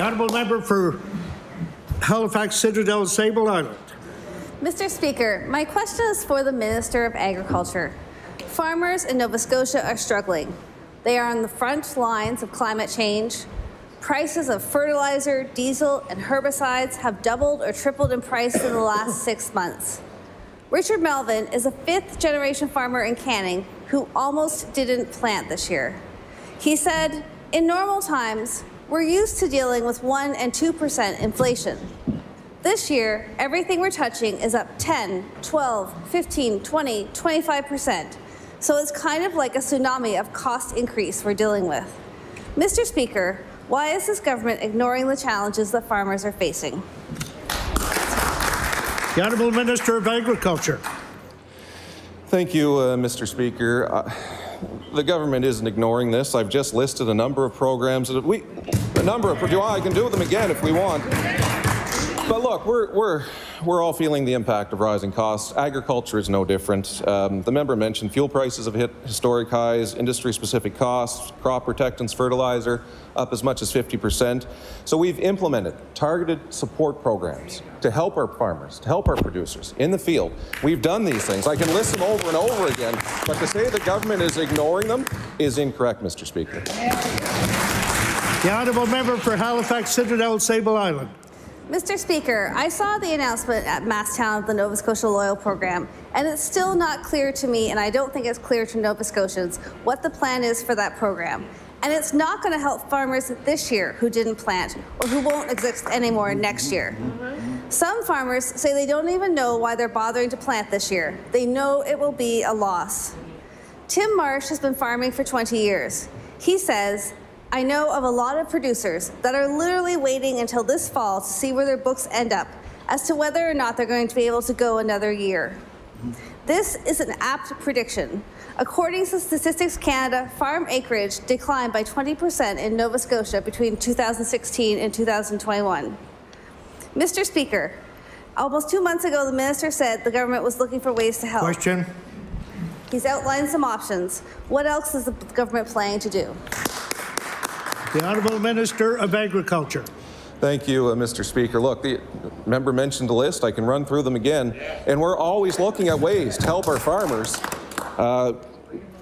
Honourable member for Halifax Citadel Sable Island. Mr. Speaker, my question is for the Minister of Agriculture. Farmers in Nova Scotia are struggling. They are on the front lines of climate change. Prices of fertilizer, diesel, and herbicides have doubled or tripled in price in the last 6 months. Richard Melvin is a fifth-generation farmer in Canning who almost didn't plant this year. He said, in normal times, we're used to dealing with 1% and 2% inflation. This year, everything we're touching is up 10, 12, 15, 20, 25%. So it's kind of like a tsunami of cost increase we're dealing with. Mr. Speaker, why is this government ignoring the challenges that farmers are facing? The Honourable Minister of Agriculture. Thank you, Mr. Speaker. The government isn't ignoring this. I've just listed a number of programs that I can do them again if we want. But look, we're all feeling the impact of rising costs. Agriculture is no different. The member mentioned fuel prices have hit historic highs, industry-specific costs, crop protectants, fertilizer, up as much as 50%. So we've implemented targeted support programs to help our farmers, to help our producers in the field. We've done these things. I can list them over and over again, but to say the government is ignoring them is incorrect, Mr. Speaker. The Honourable member for Halifax Citadel Sable Island. Mr. Speaker, I saw the announcement at Masstown of the Nova Scotia Loyal Program, and it's still not clear to me, and I don't think it's clear to Nova Scotians, what the plan is for that program. And it's not going to help farmers this year who didn't plant or who won't exist anymore next year. Some farmers say they don't even know why they're bothering to plant this year. They know it will be a loss. Tim Marsh has been farming for 20 years. He says, I know of a lot of producers that are literally waiting until this fall to see where their books end up as to whether or not they're going to be able to go another year. This is an apt prediction. According to Statistics Canada, farm acreage declined by 20% in Nova Scotia between 2016 and 2021. Mr. Speaker, almost 2 months ago, the minister said the government was looking for ways to help. Question. He's outlined some options. What else is the government planning to do? The Honourable Minister of Agriculture. Thank you, Mr. Speaker. Look, the member mentioned a list. I can run through them again. And we're always looking at ways to help our farmers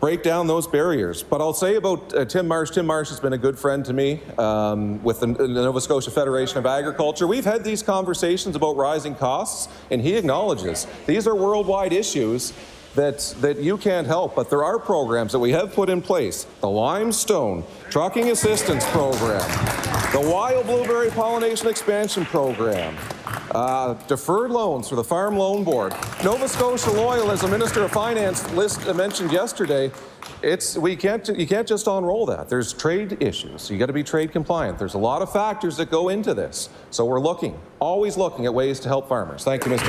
break down those barriers. But I'll say about Tim Marsh has been a good friend to me with the Nova Scotia Federation of Agriculture. We've had these conversations about rising costs, and he acknowledges these are worldwide issues that you can't help, but there are programs that we have put in place. The Limestone Trucking Assistance Program, the Wild Blueberry Pollination Expansion Program, deferred loans for the Farm Loan Board. Nova Scotia Loyal, as the Minister of Finance mentioned yesterday, you can't just unroll that. There's trade issues. You got to be trade compliant. There's a lot of factors that go into this. So we're always looking at ways to help farmers. Thank you, Mr.